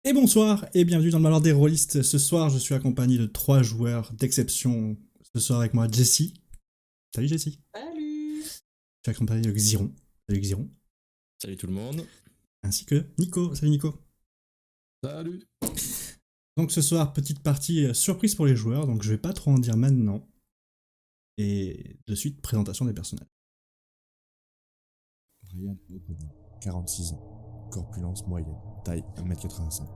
Et bonsoir et bienvenue dans le Malheur des Rôlistes. Ce soir, je suis accompagné de 3 joueurs d'exception. Ce soir avec moi, Jessie. Salut Jessie. Salut. Je suis accompagné de Xiron. Salut Xiron. Salut tout le monde. Ainsi que Nico. Salut Nico. Salut. Donc ce soir, petite partie surprise pour les joueurs, donc je vais pas trop en dire maintenant. Et de suite, présentation des personnages. Brian O'Connor, 46 ans, corpulence moyenne, taille 1m85,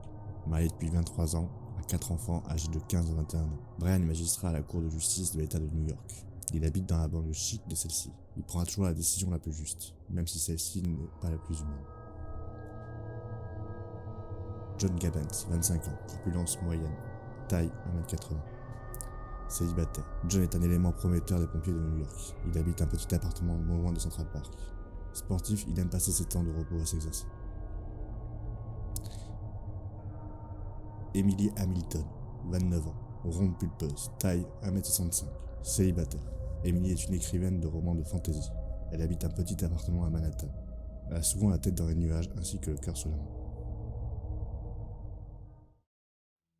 marié depuis 23 ans, a 4 enfants âgés de 15 à 21 ans. Brian est magistrat à la cour de justice de l'état de New York. Il habite dans la banlieue chic de celle-ci. Il prendra toujours la décision la plus juste, même si celle-ci n'est pas la plus humaine. John Gabens, 25 ans, corpulence moyenne, taille 1m80. Célibataire. John est un élément prometteur des pompiers de New York. Il habite un petit appartement non loin de Central Park. Sportif, il aime passer ses temps de repos à s'exercer. Emily Hamilton, 29 ans, ronde pulpeuse, taille 1m65, célibataire. Emily est une écrivaine de romans de fantasy. Elle habite un petit appartement à Manhattan. Elle a souvent la tête dans les nuages ainsi que le cœur sur la main.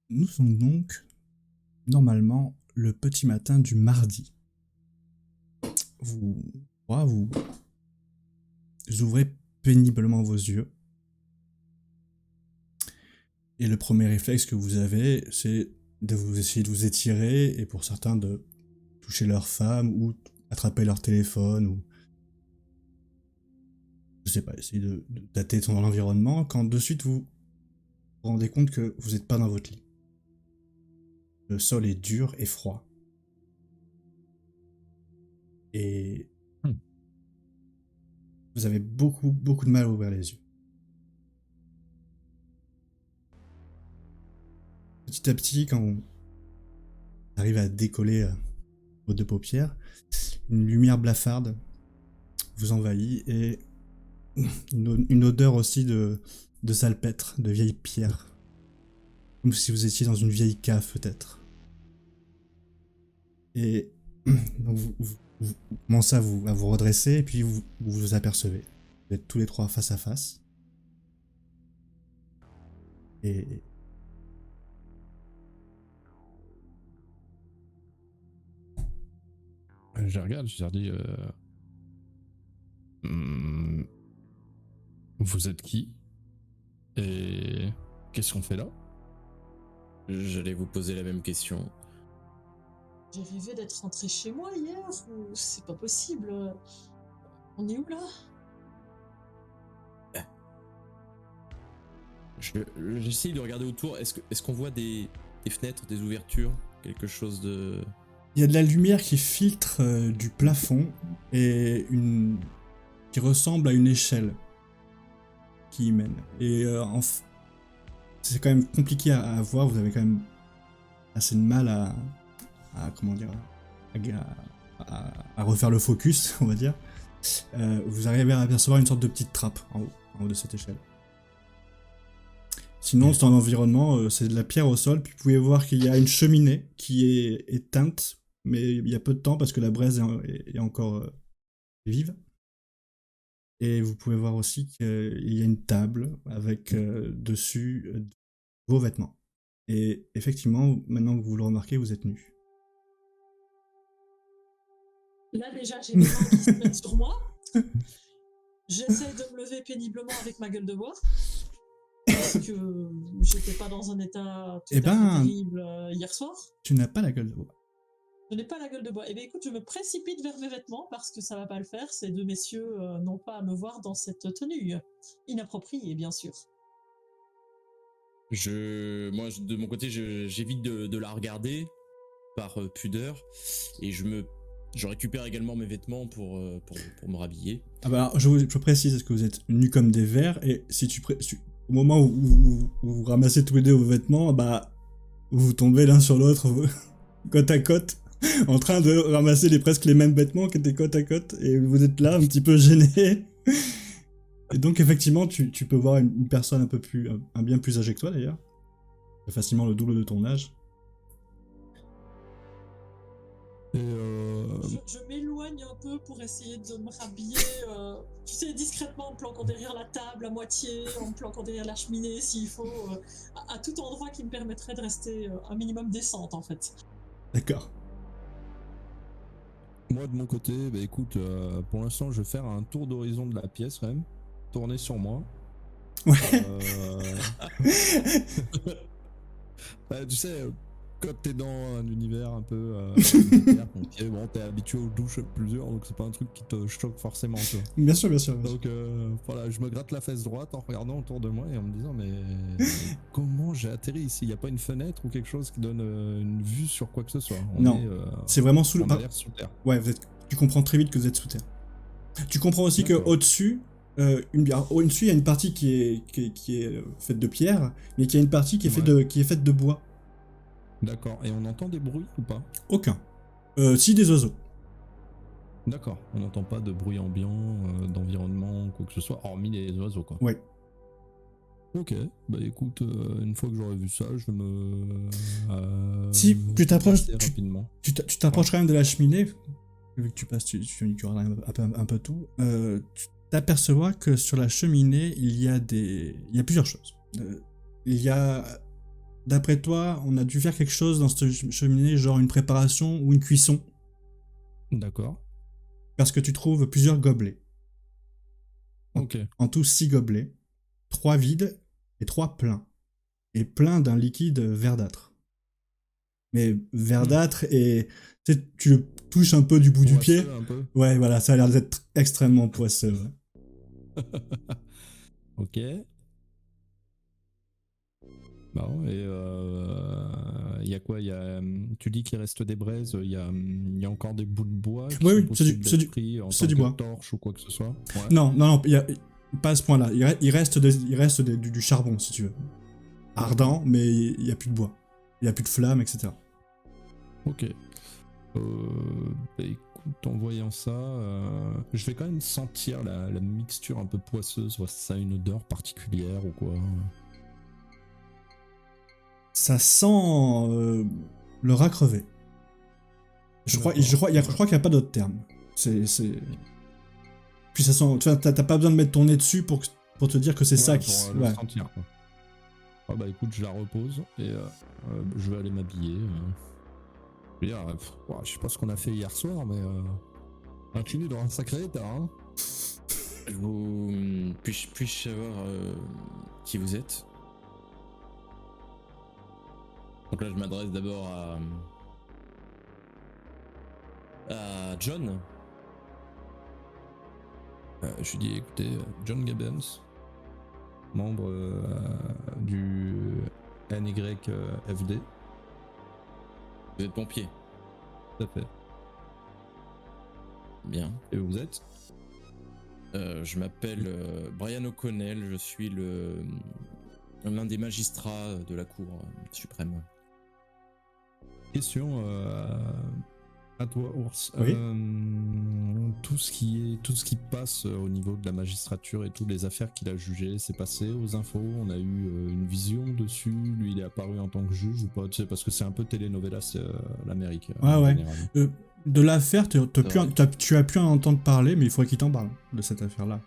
Nous sommes donc, normalement, le petit matin du mardi. Vous ouvrez péniblement vos yeux. Et le premier réflexe que vous avez, c'est de vous essayer de vous étirer, et pour certains de toucher leur femme, ou attraper leur téléphone, ou je sais pas, essayer de tâter dans l'environnement, quand de suite vous vous rendez compte que vous n'êtes pas dans votre lit. Le sol est dur et froid. Et vous avez beaucoup de mal à ouvrir les yeux. Petit à petit, quand vous arrivez à décoller vos deux paupières, une lumière blafarde vous envahit et une odeur aussi de salpêtre, de vieille pierre. Comme si vous étiez dans une vieille cave peut-être. Et donc vous commencez à vous redresser et puis vous vous apercevez. Vous êtes tous les trois face à face. Et Je regarde, je leur dis vous êtes qui? Et qu'est-ce qu'on fait là? J'allais vous poser la même question. J'ai rêvé d'être rentré chez moi hier, ou c'est pas possible. On est où là? J'essaye de regarder autour. Est-ce qu'on voit des fenêtres, des ouvertures, quelque chose de... il y a de la lumière qui filtre du plafond et qui ressemble à une échelle qui y mène. Et c'est quand même compliqué à voir, vous avez quand même assez de mal à refaire le focus, on va dire. Vous arrivez à apercevoir une sorte de petite trappe en haut de cette échelle. Sinon, c'est un environnement, c'est de la pierre au sol, puis vous pouvez voir qu'il y a une cheminée qui est éteinte, mais il y a peu de temps parce que la braise est encore vive. Et vous pouvez voir aussi qu'il y a une table avec dessus vos vêtements. Et effectivement, maintenant que vous le remarquez, vous êtes nus. Là déjà j'ai mes mains qui se mettent sur moi. J'essaie de me lever péniblement avec ma gueule de bois. Parce que j'étais pas dans un état tout à fait terrible hier soir. Tu n'as pas la gueule de bois. Je n'ai pas la gueule de bois. Eh bien écoute, je me précipite vers mes vêtements parce que ça va pas le faire. Ces deux messieurs n'ont pas à me voir dans cette tenue inappropriée, bien sûr. Moi, de mon côté, j'évite de la regarder par pudeur et je récupère également mes vêtements pour me rhabiller. Ah bah alors, je précise que vous êtes nus comme des vers et si au moment où vous ramassez tous les deux vos vêtements, bah, vous tombez l'un sur l'autre, côte à côte, en train de ramasser presque les mêmes vêtements qui étaient côte à côte, et vous êtes là, un petit peu gêné. Et donc, effectivement, tu peux voir une personne un bien plus âgée que toi, d'ailleurs. Facilement le double de ton âge. Et Je m'éloigne un peu pour essayer de me rhabiller, tu sais, discrètement, en me planquant derrière la table à moitié, en me planquant derrière la cheminée s'il faut, à tout endroit qui me permettrait de rester un minimum décente en fait. D'accord. moi, de mon côté, bah écoute, pour l'instant, je vais faire un tour d'horizon de la pièce quand même. Tourner sur moi. Ouais. Bah, tu sais, quand t'es dans un univers un peu militaire, pompier, bon, t'es habitué aux douches plusieurs, donc c'est pas un truc qui te choque forcément, tu vois. Bien sûr, bien sûr. Donc voilà, je me gratte la fesse droite en regardant autour de moi et en me disant mais comment j'ai atterri ici? Il y a pas une fenêtre ou quelque chose qui donne une vue sur quoi que ce soit? Non, c'est vraiment sous on a l'air sous terre. Ouais, tu comprends très vite que vous êtes sous terre. Tu comprends aussi que au-dessus, au-dessus, il y a une partie qui est faite de pierre, mais qu'il y a une partie qui est faite de bois. D'accord. Et on entend des bruits ou pas? Aucun. Si, des oiseaux. D'accord. On n'entend pas de bruit ambiant, d'environnement, quoi que ce soit, hormis les oiseaux, quoi. Ouais. Ok. Bah écoute, une fois que j'aurai vu ça, je vais me... Si tu t'approches, rapidement. tu t'approches quand même de la cheminée, vu que tu passes, tu regardes un peu tout. Tu t'aperçois que sur la cheminée, il y a plusieurs choses. Il y a, d'après toi, on a dû faire quelque chose dans cette cheminée, genre une préparation ou une cuisson. D'accord. Parce que tu trouves plusieurs gobelets. Ok. En tout 6 gobelets, 3 vides et 3 pleins. Et plein d'un liquide verdâtre. Mais verdâtre et tu le touches un peu du bout du pied. Un peu. Ouais, voilà, ça a l'air d'être extrêmement poisseux. Ouais. Ok. Bon, et il y a quoi? Tu dis qu'il reste des braises, il y a encore des bouts de bois qui Oui, sont oui, possibles c'est d'être pris en tant du que bois. torche ou quoi que ce soit. Ouais. Non, pas à ce point-là. Il reste du charbon, si tu veux. Ardent, mais il n'y a plus de bois. Il n'y a plus de flammes, etc. Ok. Bah écoute, en voyant ça, je vais quand même sentir la mixture un peu poisseuse. Voir si ça a une odeur particulière ou quoi. Ça sent le rat crevé. Je crois qu'il n'y a pas d'autre terme. Puis ça sent. T'as pas besoin de mettre ton nez dessus pour te dire que c'est ça qui. Pour le sentir, quoi. Ah bah écoute, je la repose et je vais aller m'habiller. Je veux dire, je sais pas ce qu'on a fait hier soir, mais on continue dans un sacré état. Hein. Puis-je savoir qui vous êtes? Donc là, je m'adresse d'abord à John. Je lui dis, écoutez, John Gibbons, membre du NYFD. Vous êtes pompier? Tout à fait. Bien. Et vous êtes? Je m'appelle Brian O'Connell, je suis l'un des magistrats de la Cour suprême. Question à toi, Ours. Oui. Tout ce qui passe au niveau de la magistrature et toutes les affaires qu'il a jugées, c'est passé aux infos. On a eu une vision dessus. Lui, il est apparu en tant que juge ou pas? Tu sais, parce que c'est un peu telenovelas l'Amérique. Ouais. De l'affaire, tu as pu en entendre parler, mais il faudrait qu'il t'en parle de cette affaire-là.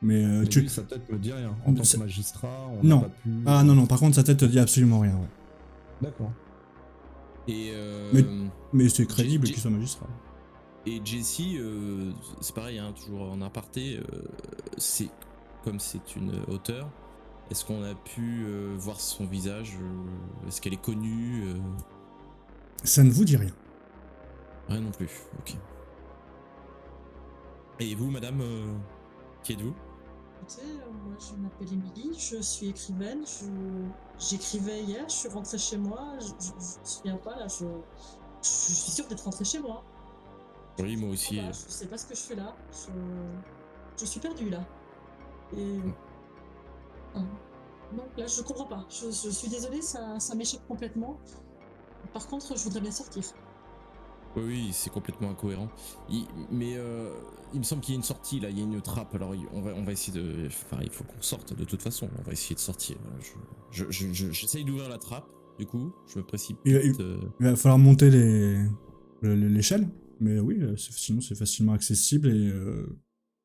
Mais lui, sa tête me dit rien. En tant que magistrat, on n'a pas pu. Ah non, par contre, sa tête te dit absolument rien. Ouais. D'accord. Et mais c'est crédible qu'il soit magistrat. Et Jesse, c'est pareil, hein, toujours en aparté, comme c'est une auteure, est-ce qu'on a pu voir son visage? Est-ce qu'elle est connue? Ça ne vous dit rien. Rien non plus, ok. Et vous, madame, qui êtes-vous? Écoutez, moi je m'appelle Émilie, je suis écrivaine, j'écrivais hier, je suis rentrée chez moi, je me souviens pas là, je suis sûre d'être rentrée chez moi. Oui, moi aussi. Voilà, je sais pas ce que je fais là, je suis perdue là. Et... là je comprends pas. Je suis désolée, ça m'échappe complètement. Par contre, je voudrais bien sortir. Oui, c'est complètement incohérent. Mais il me semble qu'il y a une sortie là, il y a une trappe. Alors on va essayer de. Enfin, il faut qu'on sorte de toute façon. On va essayer de sortir. J'essaye d'ouvrir la trappe. Du coup, je me précipite. Il va falloir monter l'échelle. Mais oui, sinon c'est facilement accessible.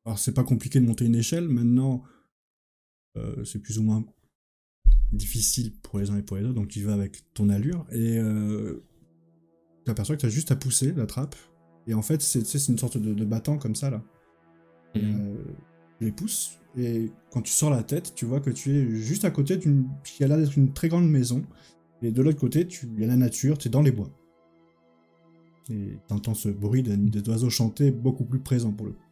Alors c'est pas compliqué de monter une échelle. Maintenant, c'est plus ou moins difficile pour les uns et pour les autres. Donc tu vas avec ton allure. Et tu aperçois que tu as juste à pousser la trappe. Et en fait, c'est une sorte de battant comme ça là. Et, tu les pousses. Et quand tu sors la tête, tu vois que tu es juste à côté d'une. qui a l'air d'être une très grande maison. Et de l'autre côté, il y a la nature, tu es dans les bois. Et tu entends ce bruit des oiseaux chanter beaucoup plus présent pour le coup.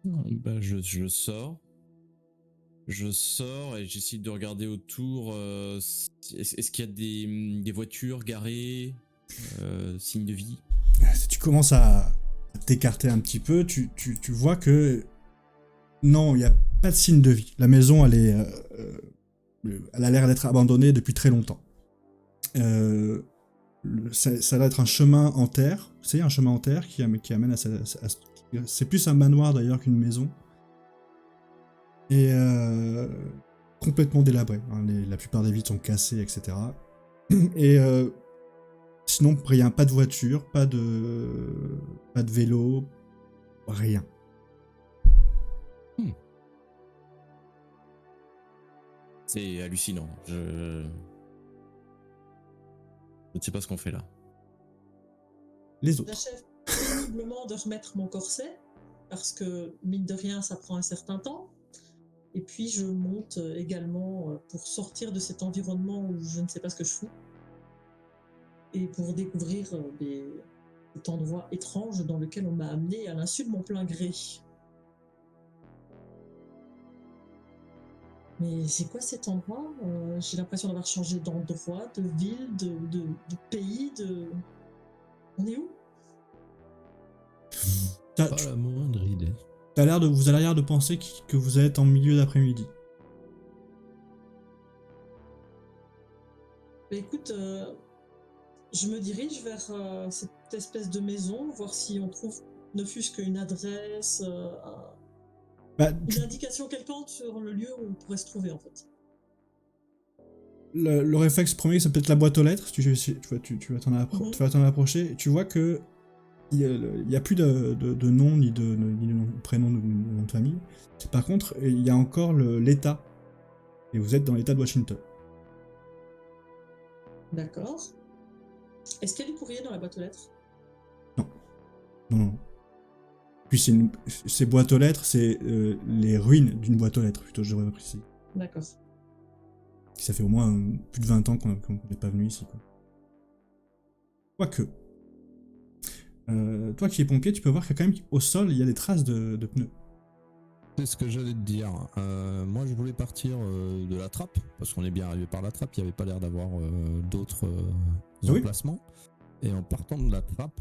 Bah, je sors. Je sors et j'essaie de regarder autour. Est-ce qu'il y a des voitures garées, signes de vie? Si tu commences à t'écarter un petit peu, tu vois que non, il n'y a pas de signe de vie. La maison, elle a l'air d'être abandonnée depuis très longtemps. Ça va être un chemin en terre. C'est un chemin en terre qui amène à c'est plus un manoir d'ailleurs qu'une maison. Et complètement délabré. Hein. La plupart des vitres sont cassées, etc. Et sinon, rien. Pas de voiture, pas de vélo, rien. C'est hallucinant. Je ne sais pas ce qu'on fait là. Les autres. J'achève péniblement de remettre mon corset, parce que, mine de rien, ça prend un certain temps. Et puis, je monte également pour sortir de cet environnement où je ne sais pas ce que je fous. Et pour découvrir cet endroit étrange dans lequel on m'a amené à l'insu de mon plein gré. Mais c'est quoi cet endroit? J'ai l'impression d'avoir changé d'endroit, de ville, de pays, de... On est où? Pas la moindre idée. Vous avez l'air de penser que vous êtes en milieu d'après-midi. Bah écoute, je me dirige vers cette espèce de maison, voir si on trouve ne fût-ce qu'une adresse, une indication quelconque sur le lieu où on pourrait se trouver en fait. Le réflexe premier, c'est peut-être la boîte aux lettres. Tu vas t'en approcher. Tu vois que il n'y a plus de nom, ni de prénom, ni de nom de famille. Par contre, il y a encore l'État. Et vous êtes dans l'État de Washington. D'accord. Est-ce qu'il y a du courrier dans la boîte aux lettres? Non. Puis ces boîtes aux lettres, c'est les ruines d'une boîte aux lettres, plutôt, je devrais préciser. D'accord. Ça fait au moins plus de 20 ans qu'on n'est pas venu ici, quoi. Quoique. Toi qui es pompier, tu peux voir que quand même au sol, il y a des traces de pneus. C'est ce que j'allais te dire. Moi, je voulais partir de la trappe, parce qu'on est bien arrivé par la trappe, il n'y avait pas l'air d'avoir d'autres emplacements. Et en partant de la trappe,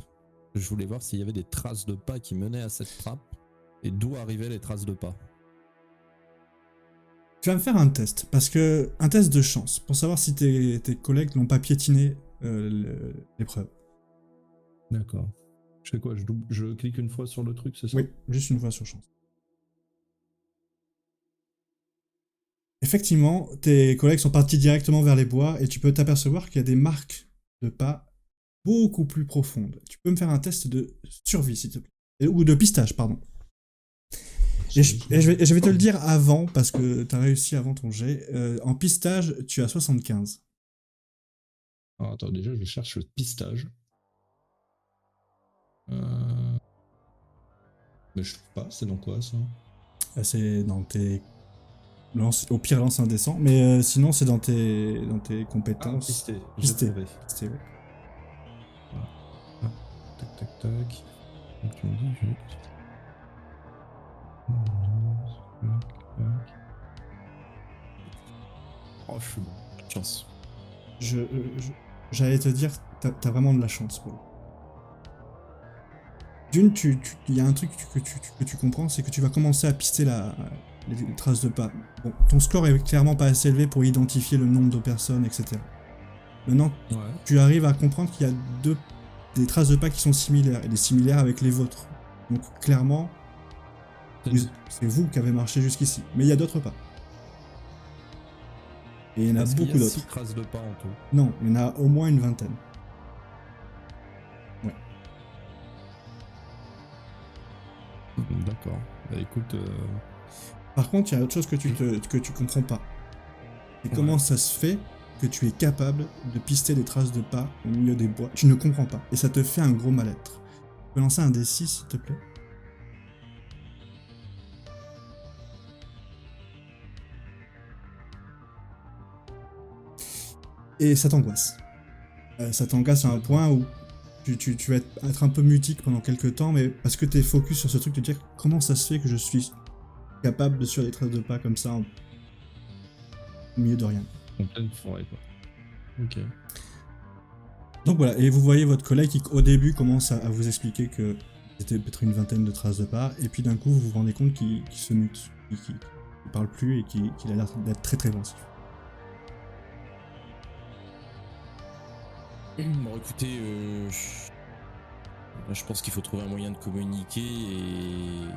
je voulais voir s'il y avait des traces de pas qui menaient à cette trappe, et d'où arrivaient les traces de pas. Tu vas me faire un test, un test de chance, pour savoir si tes collègues n'ont pas piétiné l'épreuve. D'accord. Je fais quoi? Je clique une fois sur le truc, c'est ça? Oui, juste une fois sur chance. Effectivement, tes collègues sont partis directement vers les bois et tu peux t'apercevoir qu'il y a des marques de pas beaucoup plus profondes. Tu peux me faire un test de survie, s'il te plaît. Ou de pistage, pardon. Et je vais te le dire avant, parce que tu as réussi avant ton jet. En pistage, tu as 75. Alors attends, déjà, je cherche le pistage. Mais je trouve pas, c'est dans quoi ça? C'est dans tes... Au pire, lance indécent, mais sinon c'est dans tes compétences. Pisté. Pisté, oui. Ah, tac, tac, tac. Donc tu me dis juste... Oh, je suis bon. Chance. J'allais te dire, t'as vraiment de la chance, Paul. D'une, il y a un truc que tu comprends, c'est que tu vas commencer à pister les traces de pas. Bon, ton score est clairement pas assez élevé pour identifier le nombre de personnes, etc. Maintenant, Ouais. tu arrives à comprendre qu'il y a des traces de pas qui sont similaires, et des similaires avec les vôtres. Donc clairement, c'est vous qui avez marché jusqu'ici. Mais il y a d'autres pas. Et il y en a Est-ce qu'il y beaucoup a 6 d'autres. traces de pas en tout? Non, il y en a au moins une vingtaine. Ouais. D'accord. Bah écoute, Par contre, il y a autre chose que tu comprends pas. Et Ouais. comment ça se fait que tu es capable de pister des traces de pas au milieu des bois? Tu ne comprends pas. Et ça te fait un gros mal-être. Tu peux lancer un D6, s'il te plaît? Et ça t'angoisse. Ça t'angoisse à un point où tu vas être un peu mutique pendant quelques temps, mais parce que tu es focus sur ce truc de dire comment ça se fait que je suis capable de suivre des traces de pas comme ça au milieu de rien. en pleine forêt quoi. Ok. Donc voilà, et vous voyez votre collègue qui au début commence à vous expliquer que c'était peut-être une vingtaine de traces de pas, et puis d'un coup vous vous rendez compte qu'il se mute, qu'il parle plus et qu'il a l'air d'être très très pensif. Bon, écoutez, je pense qu'il faut trouver un moyen de communiquer et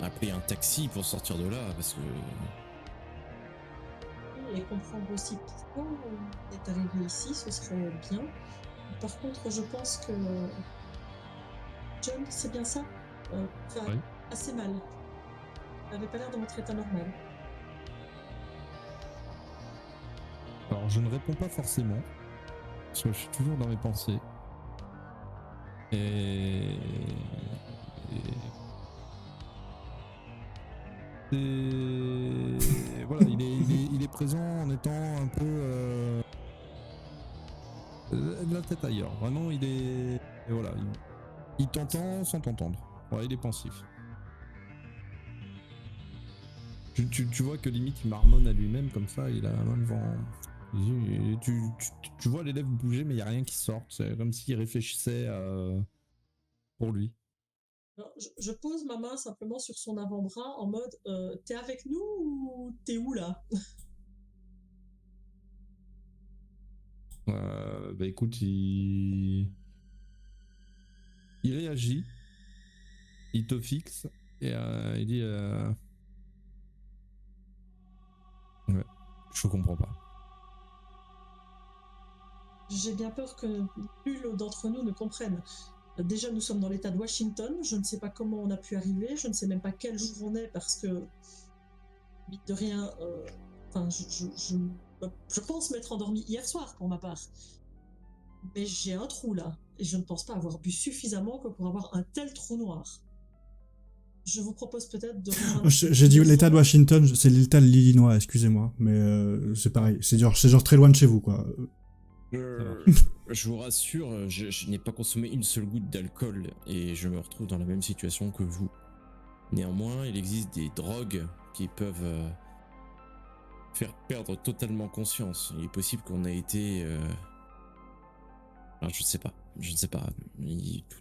appeler un taxi pour sortir de là, parce que Et comprendre aussi pourquoi on est arrivé ici, ce serait bien. Par contre, je pense que John, c'est bien ça, va Oui. assez mal. Il n'avait pas l'air dans votre état normal. Alors je ne réponds pas forcément, parce que je suis toujours dans mes pensées. Et... voilà, il est présent en étant un peu la tête ailleurs. Vraiment, il est... Et voilà, il t'entend sans t'entendre. Ouais, il est pensif. Tu vois que limite il marmonne à lui-même comme ça, il a la main devant. Tu vois les lèvres bouger, mais il n'y a rien qui sort. C'est comme s'il réfléchissait pour lui. Alors, je pose ma main simplement sur son avant-bras en mode t'es avec nous ou t'es où là? Bah écoute, il réagit, il te fixe et il dit ouais, je comprends pas. J'ai bien peur que nul d'entre nous ne comprenne. Déjà, nous sommes dans l'état de Washington. Je ne sais pas comment on a pu arriver. Je ne sais même pas quel jour on est parce que, mine de rien, enfin, je pense m'être endormi hier soir pour ma part. Mais j'ai un trou là. Et je ne pense pas avoir bu suffisamment que pour avoir un tel trou noir. Je vous propose peut-être de rejoindre. J'ai dit l'état de Washington, c'est l'état de l'Illinois, excusez-moi, mais c'est pareil, c'est genre très loin de chez vous, quoi. je vous rassure, je n'ai pas consommé une seule goutte d'alcool et je me retrouve dans la même situation que vous. Néanmoins, il existe des drogues qui peuvent faire perdre totalement conscience. Il est possible qu'on ait été... Alors, je ne sais pas.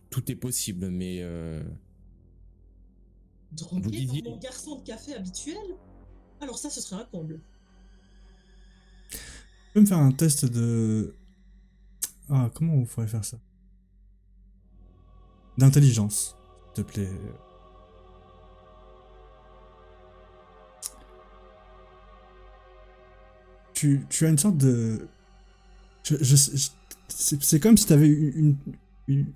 Tout est possible, mais... Drogué Vous disiez- par mon garçon de café habituel? Alors ça, ce serait un comble. Tu peux me faire un test de... Ah, comment on pourrait faire ça? D'intelligence, s'il te plaît. Tu as une sorte de... c'est comme si tu avais une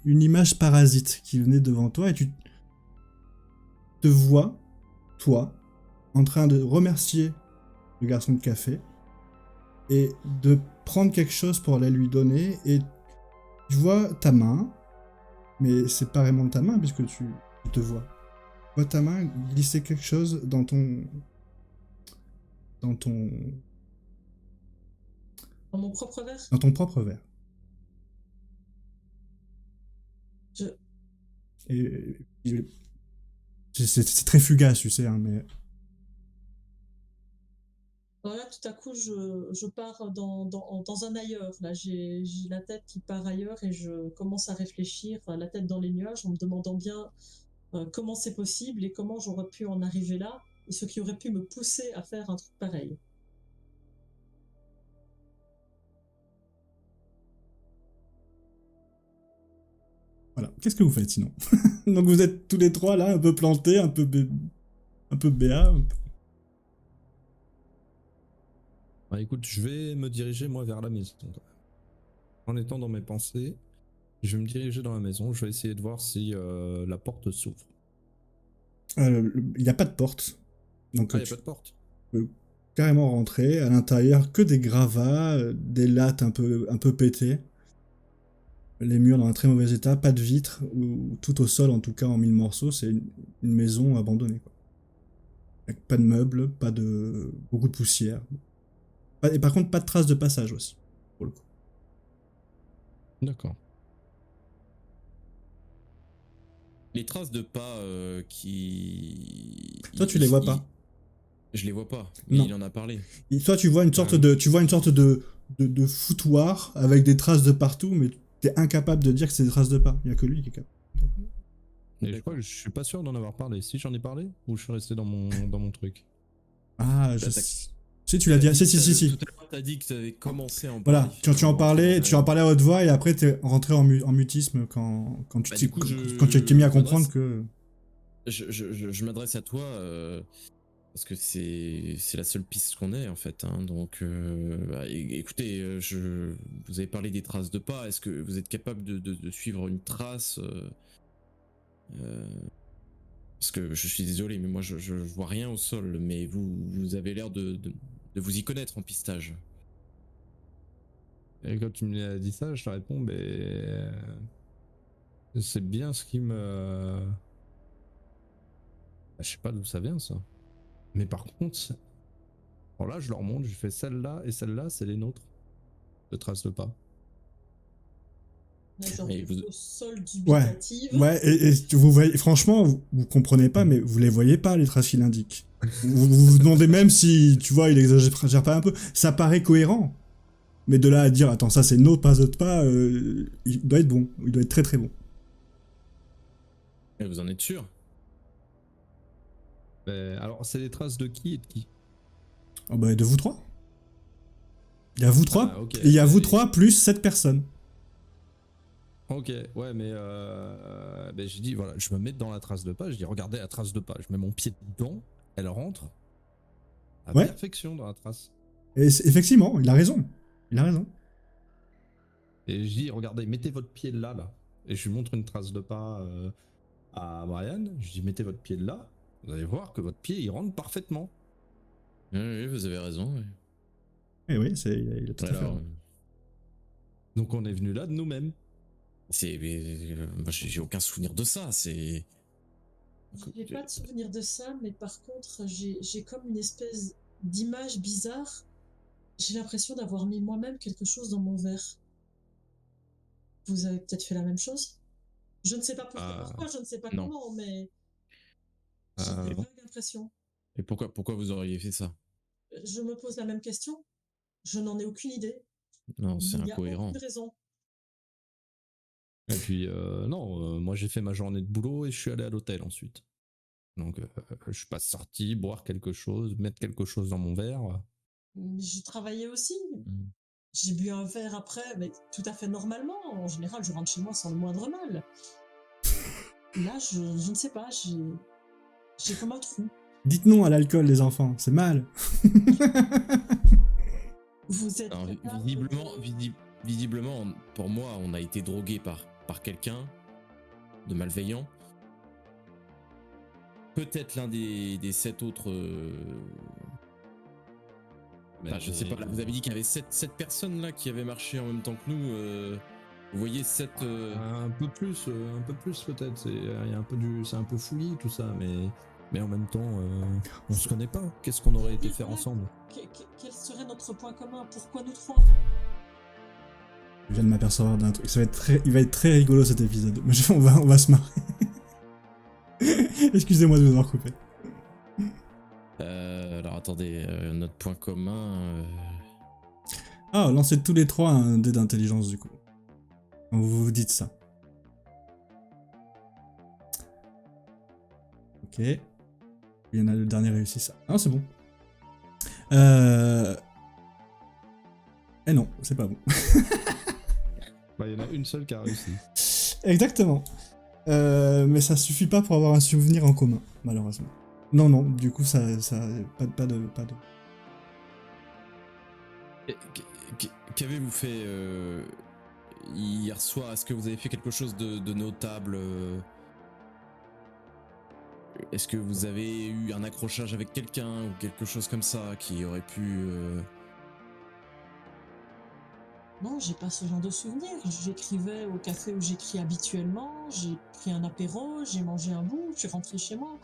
image parasite qui venait devant toi et tu te vois, toi, en train de remercier le garçon de café et de prendre quelque chose pour aller lui donner et tu vois ta main, mais c'est pas vraiment ta main puisque tu te vois. Tu vois ta main glisser quelque chose dans ton... Dans mon propre verre? dans ton propre verre. Je... Et c'est très fugace, tu sais, hein, mais... Alors là, tout à coup, je pars dans un ailleurs. Là, j'ai la tête qui part ailleurs et je commence à réfléchir, enfin, la tête dans les nuages, en me demandant bien comment c'est possible et comment j'aurais pu en arriver là, et ce qui aurait pu me pousser à faire un truc pareil. Voilà. Qu'est-ce que vous faites sinon? Donc vous êtes tous les trois là, un peu plantés, un peu béat. Bah écoute, je vais me diriger moi vers la maison. En étant dans mes pensées, je vais me diriger dans la maison, je vais essayer de voir si la porte s'ouvre. Il n'y a pas de porte. Donc Ah, y a tu pas de porte. peux carrément rentrer. À l'intérieur, que des gravats, des lattes un peu pétées. Les murs dans un très mauvais état, pas de vitres, ou tout au sol en tout cas en mille morceaux. C'est une maison abandonnée, quoi. Avec pas de meubles, beaucoup de poussière. Et par contre, pas de traces de passage aussi, pour le coup. D'accord. Les traces de pas qui. Toi, tu les vois pas. Je les vois pas, mais Non. il en a parlé. Et toi, tu vois une sorte de foutoir avec des traces de partout, mais t'es incapable de dire que c'est des traces de pas. Il y a que lui qui est capable. Et je crois que je suis pas sûr d'en avoir parlé. Si j'en ai parlé, ou je suis resté dans mon truc. Ah, Bah, si, tu l'as dit. Si. Tout à l'heure, t'as dit que t'avais commencé à en Voilà, parler. tu en parlais, tu en parlais à haute voix, et après t'es rentré en mutisme quand tu Bah, t'es du coup, quand tu t'es mis à je m'adresse- comprendre que... Je m'adresse à toi parce que c'est la seule piste qu'on ait en fait. Hein. Donc, bah, écoutez, vous avez parlé des traces de pas. Est-ce que vous êtes capable de suivre une trace euh, Parce que je suis désolé, mais moi je vois rien au sol. Mais vous avez l'air de vous y connaître en pistage. Et quand tu me dit ça, je te réponds, mais c'est bien ce qui me... Je sais pas d'où ça vient ça. Mais par contre, alors là je leur montre, je fais celle-là et celle-là, c'est les nôtres. De traces de pas. Là, genre Et vous- au sol Ouais, dubitative. ouais, et vous voyez, franchement, vous comprenez pas, mais vous les voyez pas, les traces qu'il indique. Vous demandez même si, tu vois, il exagère pas un peu. Ça paraît cohérent. Mais de là à dire, attends, ça c'est notre pas, autre pas, il doit être bon. Il doit être très très bon. vous en êtes sûr? Alors c'est les traces de qui et de qui? Ah bah, de vous trois. Il y a vous trois, Ah, ok. et il y a vous Et- trois plus 7 personnes. Ok, ouais, mais je dis, voilà, je me mets dans la trace de pas, je dis, regardez la trace de pas, je mets mon pied dedans, elle rentre à Ouais. perfection dans la trace. Et effectivement, il a raison. Il a raison. Et je dis, regardez, mettez votre pied là, là. Et je lui montre une trace de pas à Brian, je dis, mettez votre pied là, vous allez voir que votre pied, il rentre parfaitement. Oui, vous avez raison. Oui. Et oui, il a tout à fait Alors, raison. Donc on est venu là de nous-mêmes. moi, j'ai aucun souvenir de ça. C'est. J'ai pas de souvenir de ça, mais par contre, j'ai comme une espèce d'image bizarre. J'ai l'impression d'avoir mis moi-même quelque chose dans mon verre. Vous avez peut-être fait la même chose? Je ne sais pas pourquoi, je ne sais pas non. comment, mais j'ai une vague impression. Et pourquoi vous auriez fait ça? Je me pose la même question. Je n'en ai aucune idée. Non, c'est Il n'y a incohérent. aucune raison. Et puis, non, moi j'ai fait ma journée de boulot et je suis allé à l'hôtel ensuite. Donc, je suis pas sorti, boire quelque chose, mettre quelque chose dans mon verre. J'ai travaillé aussi. Mm. J'ai bu un verre après, mais tout à fait normalement. En général, je rentre chez moi sans le moindre mal. Là, je ne sais pas, j'ai comme un trou. Dites non à l'alcool, les enfants, c'est mal. Vous êtes Alors, capable visiblement, pour moi, on a été drogué par quelqu'un de malveillant. Peut-être l'un des 7 autres. Je sais pas. Là, vous avez dit qu'il y avait 7 personnes là qui avaient marché en même temps que nous. Vous voyez 7. Un peu plus peut-être. C'est un peu fouillis tout ça, mais en même temps, on se connaît pas. Qu'est-ce qu'on aurait été faire ensemble? Quel serait notre point commun? Pourquoi nous trois? Je viens de m'apercevoir d'un truc. Il va être très rigolo cet épisode. Mais on va se marrer. Excusez-moi de vous avoir coupé. Alors attendez, notre point commun. Ah, lancez tous les trois un dé d'intelligence du coup. Vous vous dites ça. Ok. Il y en a le dernier réussi ça. Ah, c'est bon. Eh non, c'est pas bon. Bah, il y en a une seule qui a réussi. Exactement. Mais ça suffit pas pour avoir un souvenir en commun, malheureusement. Non, non, du coup, ça pas de. Qu'avez-vous fait hier soir? Est-ce que vous avez fait quelque chose de notable? Est-ce que vous avez eu un accrochage avec quelqu'un ou quelque chose comme ça qui aurait pu... Non, j'ai pas ce genre de souvenir. J'écrivais au café où j'écris habituellement, j'ai pris un apéro, j'ai mangé un bout, je suis rentrée chez moi.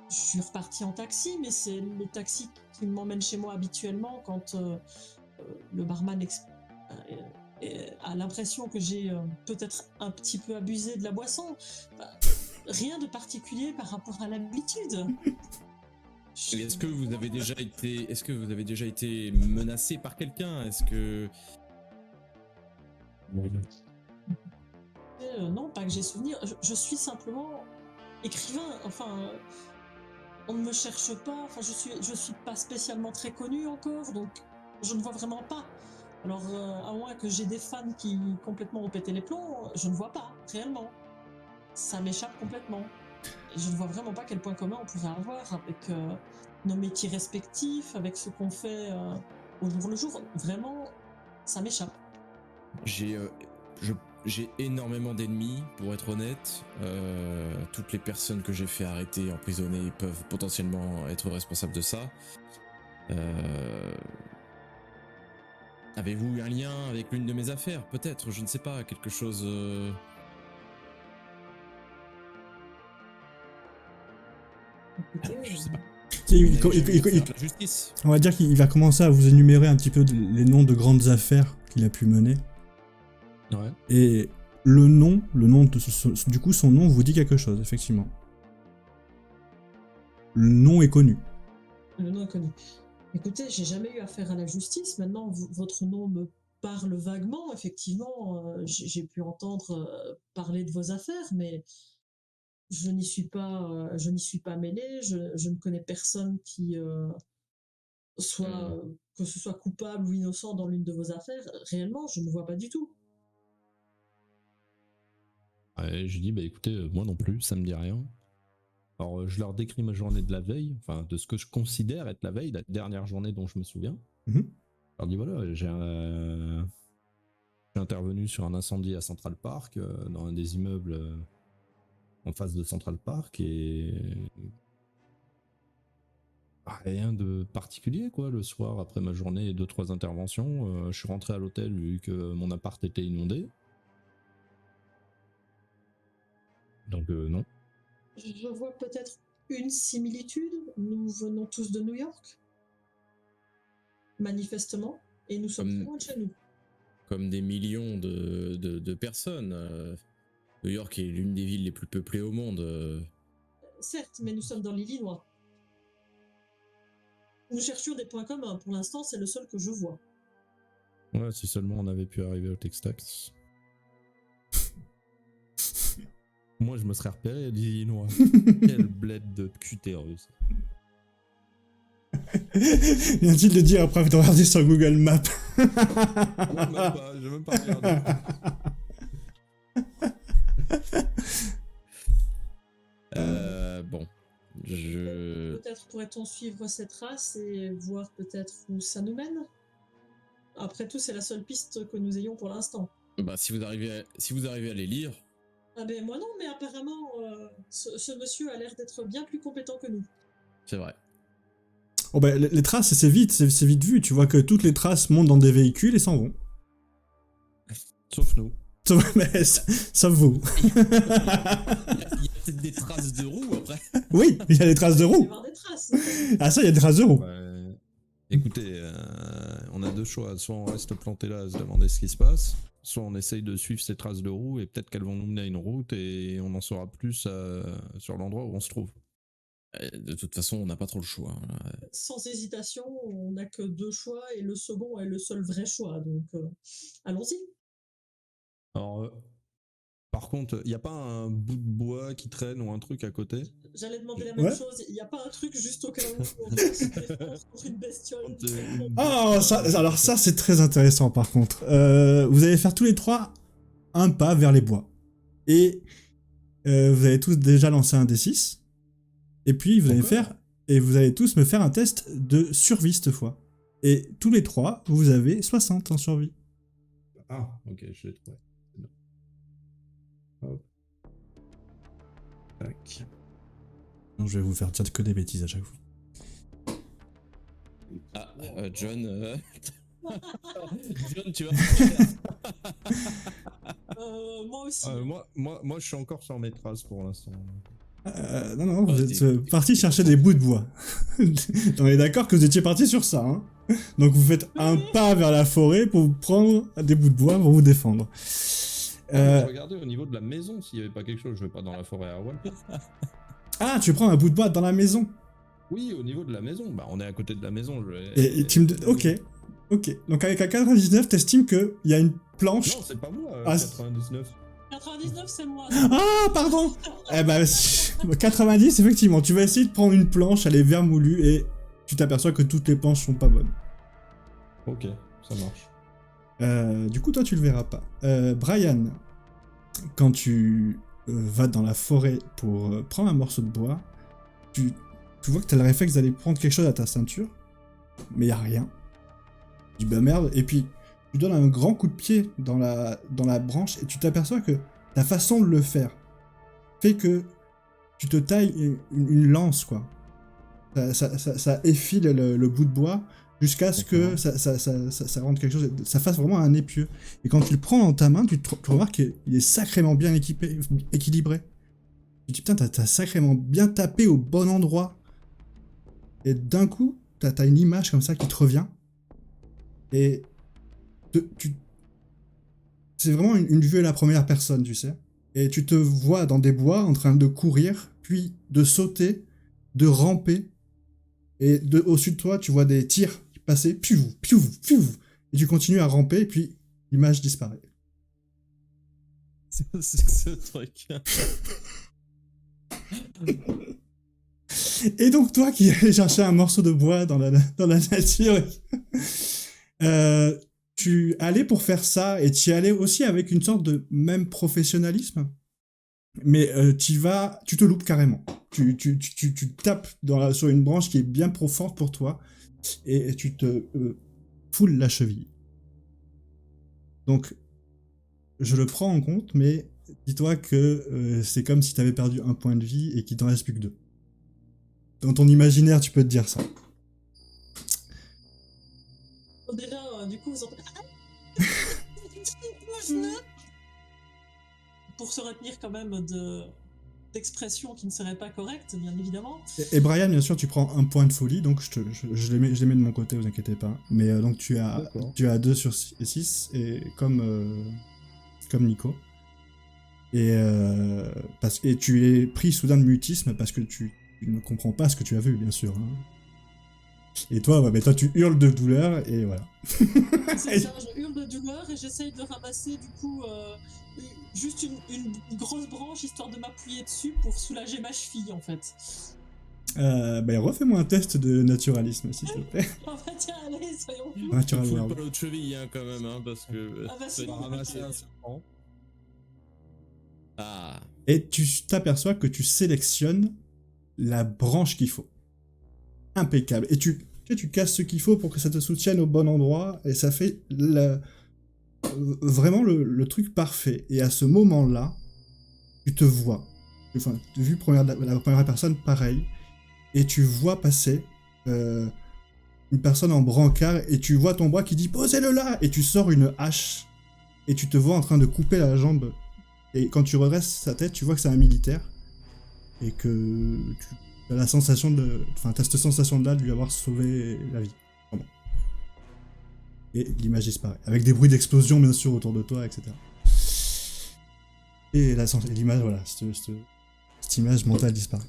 Je suis repartie en taxi, mais c'est le taxi qui m'emmène chez moi habituellement quand le barman a l'impression que j'ai peut-être un petit peu abusé de la boisson. Rien de particulier par rapport à l'habitude. Est-ce que vous avez déjà été menacé par quelqu'un? Est-ce que... Non, pas que j'ai souvenir. Je suis simplement écrivain. Enfin, on ne me cherche pas. Enfin, je suis pas spécialement très connue encore, donc je ne vois vraiment pas. Alors, à moins que j'ai des fans qui complètement ont pété les plombs, je ne vois pas réellement. Ça m'échappe complètement. Et je ne vois vraiment pas quel point commun on pourrait avoir avec nos métiers respectifs, avec ce qu'on fait au jour le jour. Vraiment, ça m'échappe. J'ai énormément d'ennemis, pour être honnête. Toutes les personnes que j'ai fait arrêter, emprisonner, peuvent potentiellement être responsables de ça. Avez-vous eu un lien avec l'une de mes affaires? Peut-être, je ne sais pas, quelque chose... Je sais pas. La justice. On va dire qu'il va commencer à vous énumérer un petit peu les noms de grandes affaires qu'il a pu mener. Ouais. Et le nom du coup, son nom vous dit quelque chose, effectivement. Le nom est connu. Le nom est connu. Écoutez, j'ai jamais eu affaire à la justice. Maintenant, votre nom me parle vaguement. Effectivement, j'ai pu entendre parler de vos affaires, mais je n'y suis pas mêlée. Je ne connais personne qui soit que ce soit coupable ou innocent dans l'une de vos affaires. Réellement, je ne vois pas du tout. Ouais, je dis, bah écoutez, moi non plus, ça me dit rien. Alors, je leur décris ma journée de la veille, enfin, de ce que je considère être la veille, la dernière journée dont je me souviens. Mhm. Je leur dis, voilà, j'ai intervenu sur un incendie à Central Park, dans un des immeubles en face de Central Park, et rien de particulier, quoi. Le soir, après ma journée et 2-3 interventions, je suis rentré à l'hôtel vu que mon appart était inondé. Donc non. Je vois peut-être une similitude. Nous venons tous de New York, manifestement, et nous sommes très loin de chez nous. Comme des millions de personnes. New York est l'une des villes les plus peuplées au monde. Certes, mais nous sommes dans l'Illinois. Nous cherchions des points communs. Pour l'instant, c'est le seul que je vois. Ouais, si seulement on avait pu arriver au Texas. Moi, je me serais repéré, l'Illinois. Quel bled de cutérus. Vient-il de dire après avoir regardé sur Google Maps? J'ai même pas regardé. Bon, Peut-être pourrait-on suivre cette trace et voir peut-être où ça nous mène. Après tout, c'est la seule piste que nous ayons pour l'instant. Bah, si vous arrivez à les lire... Ah ben moi non, mais apparemment, ce monsieur a l'air d'être bien plus compétent que nous. C'est vrai. Oh bah, les traces, c'est vite vu. Tu vois que toutes les traces montent dans des véhicules et s'en vont. Sauf nous. Sauf vous. Il y a peut-être des traces de roues après. Oui, il y a des traces de Il va y roues. avoir des traces. Ah ça, il y a des traces de roues. Ouais. Écoutez, on a deux choix. Soit on reste planté là à se demander ce qui se passe, soit on essaye de suivre ces traces de roues et peut-être qu'elles vont nous mener à une route et on en saura plus sur l'endroit où on se trouve. De toute façon, on n'a pas trop le choix. Sans hésitation, on n'a que deux choix et le second est le seul vrai choix. Donc, allons-y. Alors, Par contre, il n'y a pas un bout de bois qui traîne ou un truc à côté? J'allais demander la même Ouais. chose. Il n'y a pas un truc juste au cas où on doit se défendre contre une bestiole. Ah, alors ça, c'est très intéressant par contre. Vous allez faire tous les trois un pas vers les bois. Et vous avez tous déjà lancé un D6. Et puis vous allez vous allez tous me faire un test de survie cette fois. Et tous les trois, vous avez 60 en survie. Ah, ok, je l'ai trouvé. C'est bien. Hop. Tac. Donc, je vais vous faire dire que des bêtises à chaque fois. Ah, John. John, tu vas. Moi aussi. Moi, je suis encore sur mes traces pour l'instant. Non, vous êtes parti chercher des bouts de bois. On est d'accord que vous étiez parti sur ça. Hein. Donc vous faites un pas vers la forêt pour prendre des bouts de bois pour vous défendre. Je regardais au niveau de la maison s'il n'y avait pas quelque chose. Je vais pas dans la forêt à Arwal. Ah, tu prends un bout de bois dans la maison. Oui, au niveau de la maison. Bah, on est à côté de la maison. Et tu me... Ok. Donc avec un 99, t'estimes qu'il y a une planche... Non, c'est pas moi, 99. 99, c'est moi. Ah, pardon. Eh ben, 90, effectivement. Tu vas essayer de prendre une planche, elle est vermoulue, et tu t'aperçois que toutes les planches sont pas bonnes. Ok, ça marche. Du coup, toi, tu le verras pas. Brian, quand tu vas dans la forêt pour prendre un morceau de bois, tu vois que tu as le réflexe d'aller prendre quelque chose à ta ceinture, mais il n'y a rien. Tu dis bah merde, et puis tu donnes un grand coup de pied dans la branche et tu t'aperçois que ta façon de le faire fait que tu te tailles une lance, quoi. Ça effile le bout de bois jusqu'à ce que ça rende quelque chose, ça fasse vraiment un épieu. Et quand tu le prends dans ta main, tu remarques qu'il est sacrément bien équilibré. Tu te dis putain, t'as sacrément bien tapé au bon endroit. Et d'un coup, t'as une image comme ça qui te revient. Et c'est vraiment une vue à la première personne, tu sais. Et tu te vois dans des bois en train de courir, puis de sauter, de ramper. Et au-dessus de toi, tu vois des tirs passer, piou, piou, piou. Et tu continues à ramper, et puis l'image disparaît. C'est ce truc. Et donc toi qui allais chercher un morceau de bois dans la nature, tu allais pour faire ça et tu y allais aussi avec une sorte de même professionnalisme, mais tu te loupes carrément. Tu tapes sur une branche qui est bien trop forte pour toi et tu te foules la cheville. Donc je le prends en compte, mais dis-toi que c'est comme si tu avais perdu un point de vie et qu'il t'en reste plus que 2. Dans ton imaginaire, tu peux te dire ça. Déjà, du coup, vous entendez... Pour se retenir quand même d'expressions qui ne seraient pas correctes, bien évidemment. Et Brian, bien sûr, tu prends un point de folie, donc je les mets de mon côté, vous inquiétez pas. Mais donc tu as 2 sur 6, et comme Nico. Et tu es pris soudain de mutisme parce que tu ne comprends pas ce que tu as vu, bien sûr. Hein. Et toi, toi tu hurles de douleur, et voilà. C'est ça, je hurle de douleur et j'essaye de ramasser du coup juste une grosse branche histoire de m'appuyer dessus pour soulager ma cheville en fait. Refais-moi un test de naturalisme, s'il te plaît. Oh bah tiens, allez, soyons fous. Natural Faut World. pas l'autre cheville, hein, quand même, hein, parce que... Ah bah c'est bon, ramasser ok. un serpent. Ah. Et tu t'aperçois que tu sélectionnes la branche qu'il faut. Impeccable. Et tu casses ce qu'il faut pour que ça te soutienne au bon endroit, et ça fait vraiment le truc parfait. Et à ce moment-là, tu te vois. Enfin, vu la première personne, pareil. Et tu vois passer une personne en brancard, et tu vois ton bras qui dit « Posez-le là !» Et tu sors une hache, et tu te vois en train de couper la jambe. Et quand tu redresses sa tête, tu vois que c'est un militaire. Et que tu as la sensation de... Enfin, t'as cette sensation-là de lui avoir sauvé la vie. Vraiment. Et l'image disparaît. Avec des bruits d'explosion, bien sûr, autour de toi, etc. Et l'image, voilà, cette image mentale disparaît.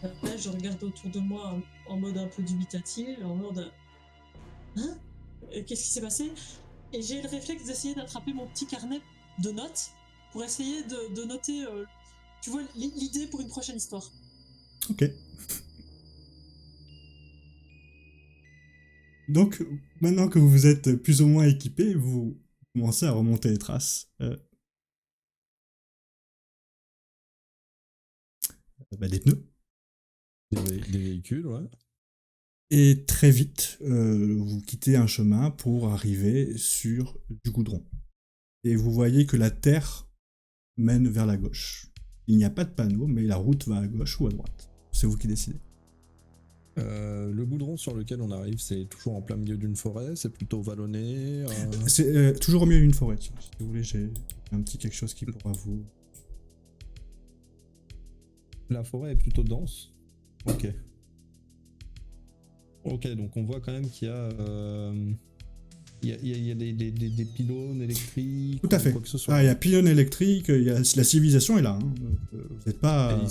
Après, je regarde autour de moi en mode un peu dubitatif, en mode... Hein ? Qu'est-ce qui s'est passé ? Et j'ai le réflexe d'essayer d'attraper mon petit carnet de notes pour essayer de noter, tu vois, l'idée pour une prochaine histoire. Ok. Donc, maintenant que vous êtes plus ou moins équipé, vous commencez à remonter les traces. Des pneus. Des véhicules, ouais. Et très vite, vous quittez un chemin pour arriver sur du goudron. Et vous voyez que la terre mène vers la gauche. Il n'y a pas de panneau, mais la route va à gauche ou à droite. C'est vous qui décidez. Le goudron sur lequel on arrive, c'est toujours en plein milieu d'une forêt, c'est plutôt vallonné. C'est toujours au milieu d'une forêt. Si vous voulez, j'ai un petit quelque chose qui pourra vous... La forêt est plutôt dense. Ok. Ok, donc on voit quand même qu'il y a... Il y a des pylônes électriques. Tout à fait. Quoi que ce soit. Ah, il y a pylône électrique, la civilisation est là. Hein. Vous n'êtes pas... Et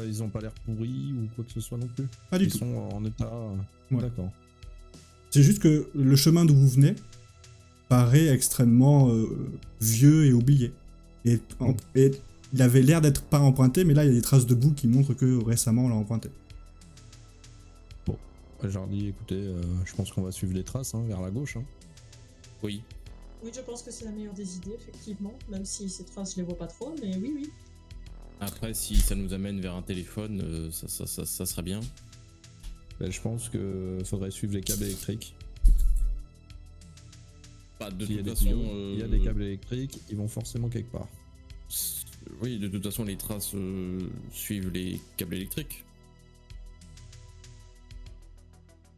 ils ont pas l'air pourris ou quoi que ce soit non plus. Pas du ils tout. sont en état... Ouais. D'accord. C'est juste que le chemin d'où vous venez paraît extrêmement vieux et oublié. Et il avait l'air d'être pas emprunté, mais là il y a des traces de boue qui montrent que récemment on l'a emprunté. Bon, je leur dis, écoutez, je pense qu'on va suivre les traces vers la gauche. Oui. Oui, je pense que c'est la meilleure des idées, effectivement. Même si ces traces, je les vois pas trop, mais oui, oui. Après, si ça nous amène vers un téléphone, ça serait bien. Je pense qu'il faudrait suivre les câbles électriques. Bah, de Il y a toute des façon, tuyaux, il y a des câbles électriques, ils vont forcément quelque part. Oui, de toute façon, les traces suivent les câbles électriques.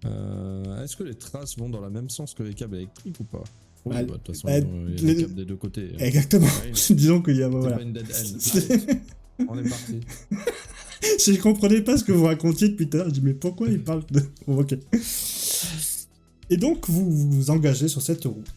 Est-ce que les traces vont dans le même sens que les câbles électriques ou pas? Oui, Ah, de toute façon, ah, il y a des câbles des deux côtés. Exactement. Ouais. Disons qu'il y a... C'est Voilà. pas une dead end. Allez, on est parti. Je comprenais pas ce que vous racontiez depuis tout à l'heure. Je dis, mais pourquoi il parle de... Bon, ok. Et donc, vous vous engagez sur cette route.